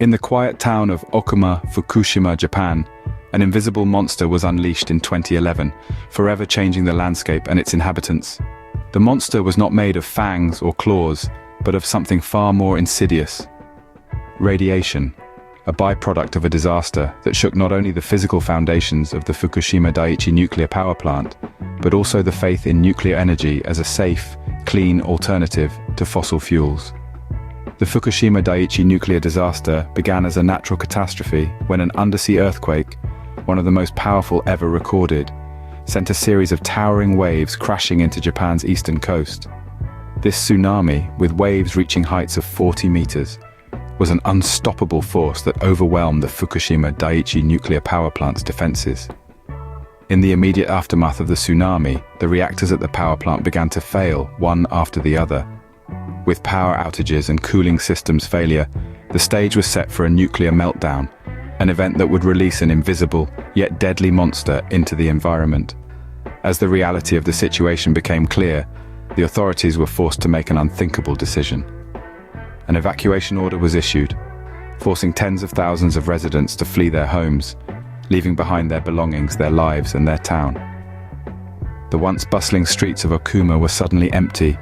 In the quiet town of Ōkuma, Fukushima, Japan, an invisible monster was unleashed in 2011, forever changing the landscape and its inhabitants. The monster was not made of fangs or claws, but of something far more insidious. Radiation, a byproduct of a disaster that shook not only the physical foundations of the Fukushima Daiichi nuclear power plant, but also the faith in nuclear energy as a safe, clean alternative to fossil fuels. The Fukushima Daiichi nuclear disaster began as a natural catastrophe when an undersea earthquake, one of the most powerful ever recorded, sent a series of towering waves crashing into Japan's eastern coast. This tsunami, with waves reaching heights of 40 meters, was an unstoppable force that overwhelmed the Fukushima Daiichi nuclear power plant's defenses. In the immediate aftermath of the tsunami, the reactors at the power plant began to fail, one after the other. With power outages and cooling systems failure, the stage was set for a nuclear meltdown, an event that would release an invisible, yet deadly monster into the environment. As the reality of the situation became clear, the authorities were forced to make an unthinkable decision. An evacuation order was issued, forcing tens of thousands of residents to flee their homes, leaving behind their belongings, their lives, and their town. The once bustling streets of Ōkuma were suddenly empty,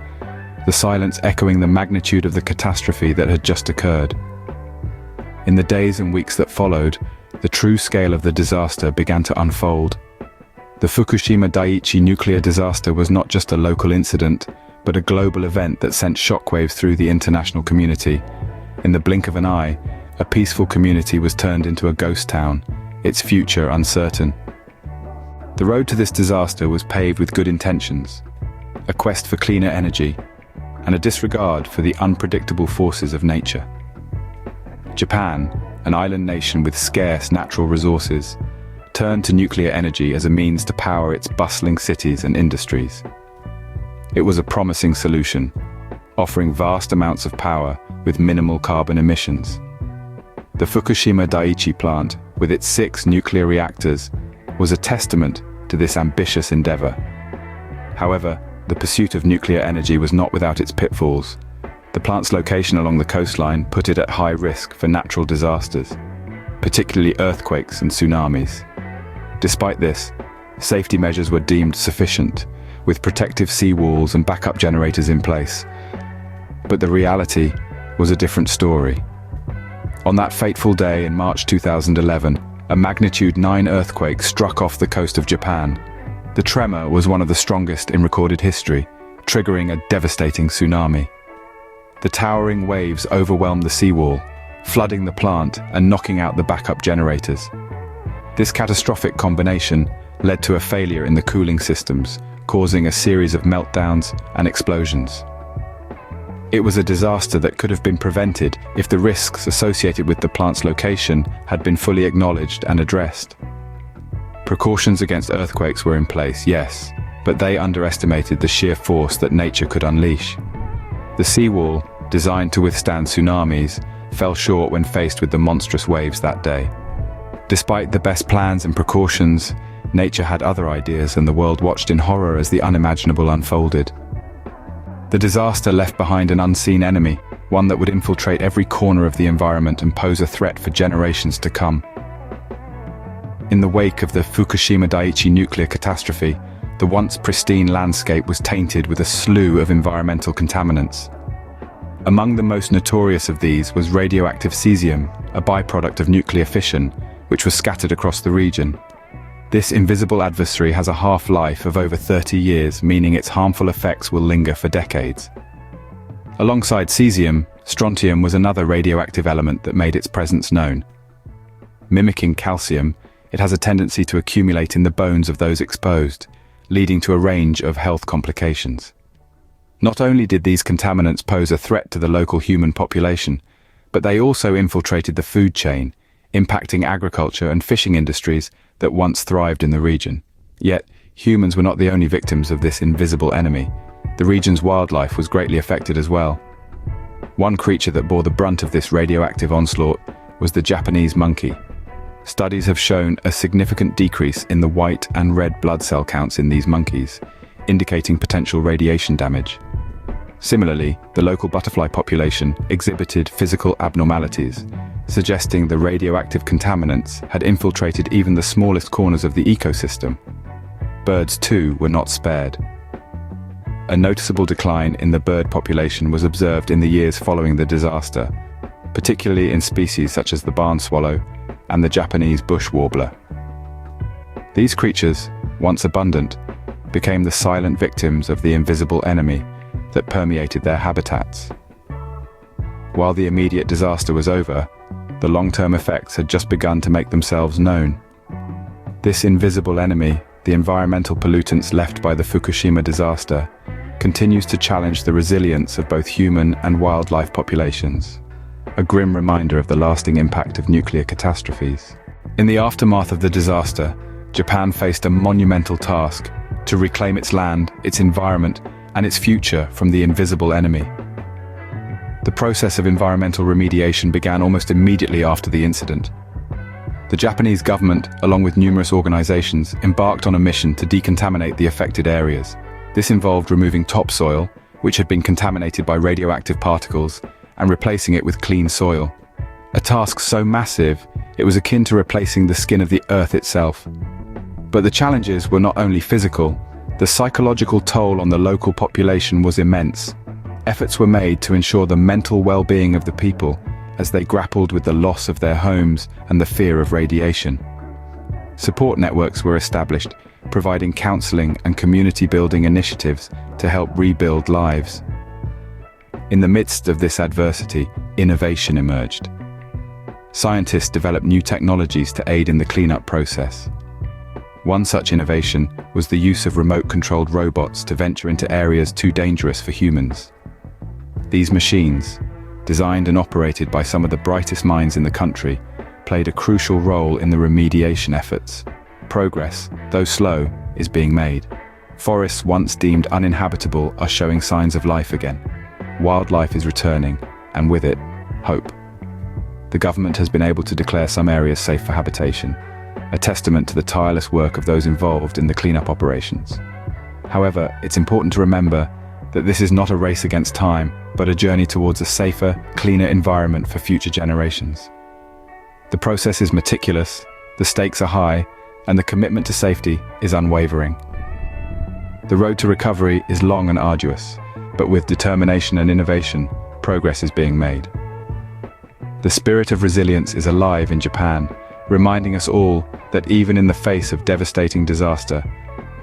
the silence echoing the magnitude of the catastrophe that had just occurred. In the days and weeks that followed, the true scale of the disaster began to unfold. The Fukushima Daiichi nuclear disaster was not just a local incident, but a global event that sent shockwaves through the international community. In the blink of an eye, a peaceful community was turned into a ghost town, its future uncertain. The road to this disaster was paved with good intentions, a quest for cleaner energy, and a disregard for the unpredictable forces of nature. Japan, an island nation with scarce natural resources, turned to nuclear energy as a means to power its bustling cities and industries. It was a promising solution, offering vast amounts of power with minimal carbon emissions. The Fukushima Daiichi plant, with its 6 nuclear reactors, was a testament to this ambitious endeavor. However, the pursuit of nuclear energy was not without its pitfalls. The plant's location along the coastline put it at high risk for natural disasters, particularly earthquakes and tsunamis. Despite this, safety measures were deemed sufficient, with protective seawalls and backup generators in place. But the reality was a different story. On that fateful day in March 2011, a magnitude 9 earthquake struck off the coast of Japan. The tremor was one of the strongest in recorded history, triggering a devastating tsunami. The towering waves overwhelmed the seawall, flooding the plant and knocking out the backup generators. This catastrophic combination led to a failure in the cooling systems, causing a series of meltdowns and explosions. It was a disaster that could have been prevented if the risks associated with the plant's location had been fully acknowledged and addressed. Precautions against earthquakes were in place, yes, but they underestimated the sheer force that nature could unleash. The seawall, designed to withstand tsunamis, fell short when faced with the monstrous waves that day. Despite the best plans and precautions, nature had other ideas, and the world watched in horror as the unimaginable unfolded. The disaster left behind an unseen enemy, one that would infiltrate every corner of the environment and pose a threat for generations to come. In the wake of the Fukushima Daiichi nuclear catastrophe, the once pristine landscape was tainted with a slew of environmental contaminants. Among the most notorious of these was radioactive cesium, a byproduct of nuclear fission, which was scattered across the region. This invisible adversary has a half-life of over 30 years, meaning its harmful effects will linger for decades. Alongside cesium, strontium was another radioactive element that made its presence known. Mimicking calcium, it has a tendency to accumulate in the bones of those exposed, leading to a range of health complications. Not only did these contaminants pose a threat to the local human population, but they also infiltrated the food chain, impacting agriculture and fishing industries that once thrived in the region. Yet, humans were not the only victims of this invisible enemy. The region's wildlife was greatly affected as well. One creature that bore the brunt of this radioactive onslaught was the Japanese monkey. Studies have shown a significant decrease in the white and red blood cell counts in these monkeys, indicating potential radiation damage. Similarly, the local butterfly population exhibited physical abnormalities, suggesting the radioactive contaminants had infiltrated even the smallest corners of the ecosystem. Birds, too, were not spared. A noticeable decline in the bird population was observed in the years following the disaster, particularly in species such as the barn swallow and the Japanese bush warbler. These creatures, once abundant, became the silent victims of the invisible enemy that permeated their habitats. While the immediate disaster was over, the long-term effects had just begun to make themselves known. This invisible enemy, the environmental pollutants left by the Fukushima disaster, continues to challenge the resilience of both human and wildlife populations, a grim reminder of the lasting impact of nuclear catastrophes. In the aftermath of the disaster, Japan faced a monumental task to reclaim its land, its environment, and its future from the invisible enemy. The process of environmental remediation began almost immediately after the incident. The Japanese government, along with numerous organizations, embarked on a mission to decontaminate the affected areas. This involved removing topsoil, which had been contaminated by radioactive particles, and replacing it with clean soil. A task so massive, it was akin to replacing the skin of the earth itself. But the challenges were not only physical, the psychological toll on the local population was immense. Efforts were made to ensure the mental well-being of the people as they grappled with the loss of their homes and the fear of radiation. Support networks were established, providing counseling and community-building initiatives to help rebuild lives. In the midst of this adversity, innovation emerged. Scientists developed new technologies to aid in the cleanup process. One such innovation was the use of remote-controlled robots to venture into areas too dangerous for humans. These machines, designed and operated by some of the brightest minds in the country, played a crucial role in the remediation efforts. Progress, though slow, is being made. Forests once deemed uninhabitable are showing signs of life again. Wildlife is returning, and with it, hope. The government has been able to declare some areas safe for habitation, a testament to the tireless work of those involved in the cleanup operations. However, it's important to remember that this is not a race against time, but a journey towards a safer, cleaner environment for future generations. The process is meticulous, the stakes are high, and the commitment to safety is unwavering. The road to recovery is long and arduous, but with determination and innovation, progress is being made. The spirit of resilience is alive in Japan, reminding us all that even in the face of devastating disaster,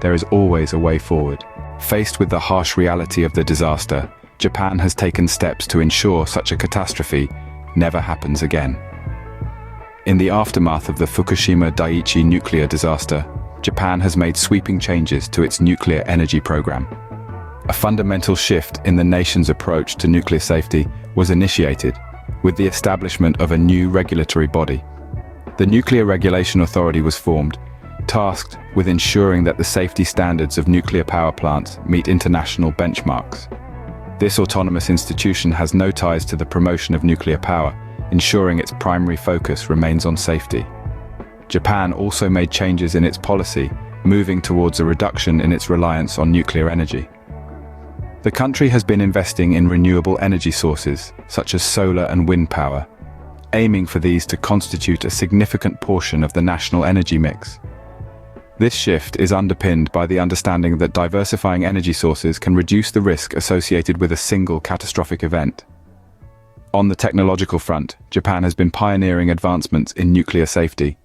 there is always a way forward. Faced with the harsh reality of the disaster, Japan has taken steps to ensure such a catastrophe never happens again. In the aftermath of the Fukushima Daiichi nuclear disaster, Japan has made sweeping changes to its nuclear energy program. A fundamental shift in the nation's approach to nuclear safety was initiated with the establishment of a new regulatory body. The Nuclear Regulation Authority was formed, tasked with ensuring that the safety standards of nuclear power plants meet international benchmarks. This autonomous institution has no ties to the promotion of nuclear power, ensuring its primary focus remains on safety. Japan also made changes in its policy, moving towards a reduction in its reliance on nuclear energy. The country has been investing in renewable energy sources, such as solar and wind power, aiming for these to constitute a significant portion of the national energy mix. This shift is underpinned by the understanding that diversifying energy sources can reduce the risk associated with a single catastrophic event. On the technological front, Japan has been pioneering advancements in nuclear safety.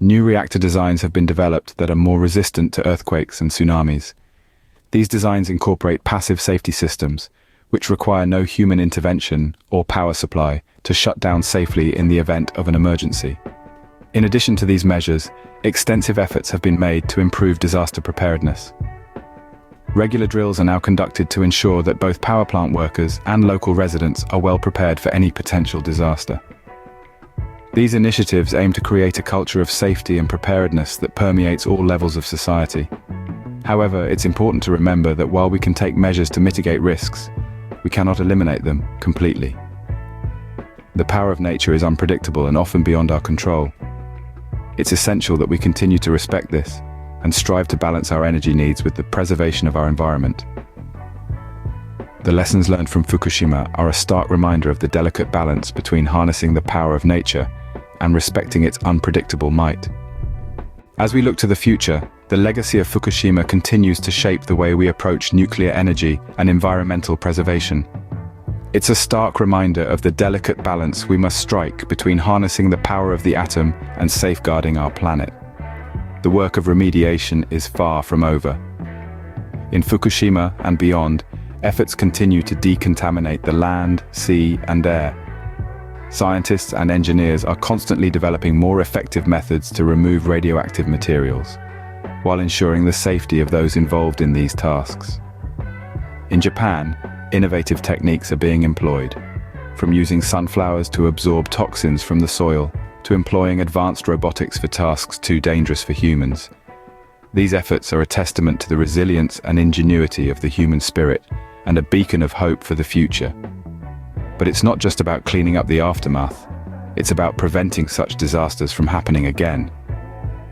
New reactor designs have been developed that are more resistant to earthquakes and tsunamis. These designs incorporate passive safety systems, which require no human intervention or power supply to shut down safely in the event of an emergency. In addition to these measures, extensive efforts have been made to improve disaster preparedness. Regular drills are now conducted to ensure that both power plant workers and local residents are well prepared for any potential disaster. These initiatives aim to create a culture of safety and preparedness that permeates all levels of society. However, it's important to remember that while we can take measures to mitigate risks, we cannot eliminate them completely. The power of nature is unpredictable and often beyond our control. It's essential that we continue to respect this and strive to balance our energy needs with the preservation of our environment. The lessons learned from Fukushima are a stark reminder of the delicate balance between harnessing the power of nature and respecting its unpredictable might. As we look to the future, the legacy of Fukushima continues to shape the way we approach nuclear energy and environmental preservation. It's a stark reminder of the delicate balance we must strike between harnessing the power of the atom and safeguarding our planet. The work of remediation is far from over. In Fukushima and beyond, efforts continue to decontaminate the land, sea, and air. Scientists and engineers are constantly developing more effective methods to remove radioactive materials, while ensuring the safety of those involved in these tasks. In Japan, innovative techniques are being employed, from using sunflowers to absorb toxins from the soil, to employing advanced robotics for tasks too dangerous for humans. These efforts are a testament to the resilience and ingenuity of the human spirit, and a beacon of hope for the future. But it's not just about cleaning up the aftermath, it's about preventing such disasters from happening again.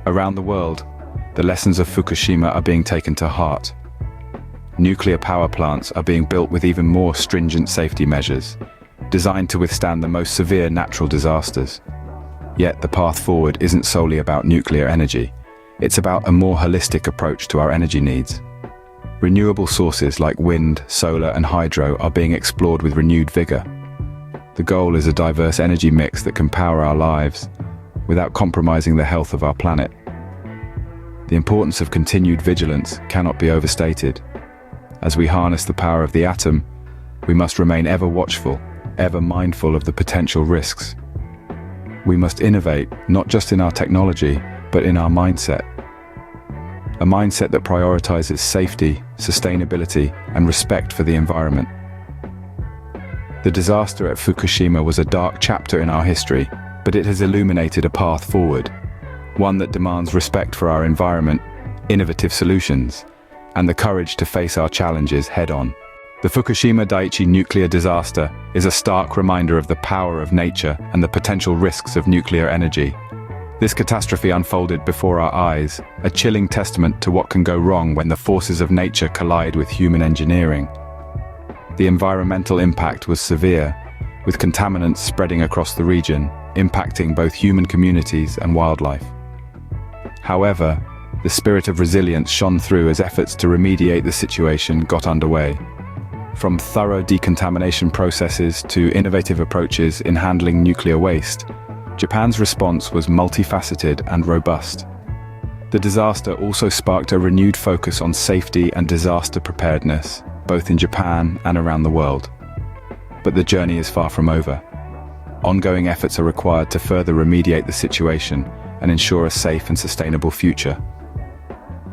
Around the world, the lessons of Fukushima are being taken to heart. Nuclear power plants are being built with even more stringent safety measures, designed to withstand the most severe natural disasters. Yet the path forward isn't solely about nuclear energy. It's about a more holistic approach to our energy needs. Renewable sources like wind, solar, and hydro are being explored with renewed vigor. The goal is a diverse energy mix that can power our lives without compromising the health of our planet. The importance of continued vigilance cannot be overstated. As we harness the power of the atom, we must remain ever watchful, ever mindful of the potential risks. We must innovate, not just in our technology, but in our mindset. A mindset that prioritizes safety, sustainability, and respect for the environment. The disaster at Fukushima was a dark chapter in our history, but it has illuminated a path forward, one that demands respect for our environment, innovative solutions, and the courage to face our challenges head-on. The Fukushima Daiichi nuclear disaster is a stark reminder of the power of nature and the potential risks of nuclear energy. This catastrophe unfolded before our eyes, a chilling testament to what can go wrong when the forces of nature collide with human engineering. The environmental impact was severe, with contaminants spreading across the region, impacting both human communities and wildlife. However, the spirit of resilience shone through as efforts to remediate the situation got underway. From thorough decontamination processes to innovative approaches in handling nuclear waste, Japan's response was multifaceted and robust. The disaster also sparked a renewed focus on safety and disaster preparedness, both in Japan and around the world. But the journey is far from over. Ongoing efforts are required to further remediate the situation and ensure a safe and sustainable future.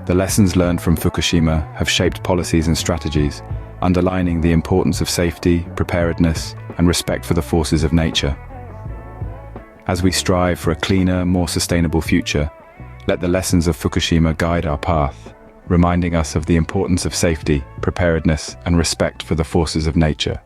The lessons learned from Fukushima have shaped policies and strategies, underlining the importance of safety, preparedness, and respect for the forces of nature. As we strive for a cleaner, more sustainable future, let the lessons of Fukushima guide our path, reminding us of the importance of safety, preparedness, and respect for the forces of nature.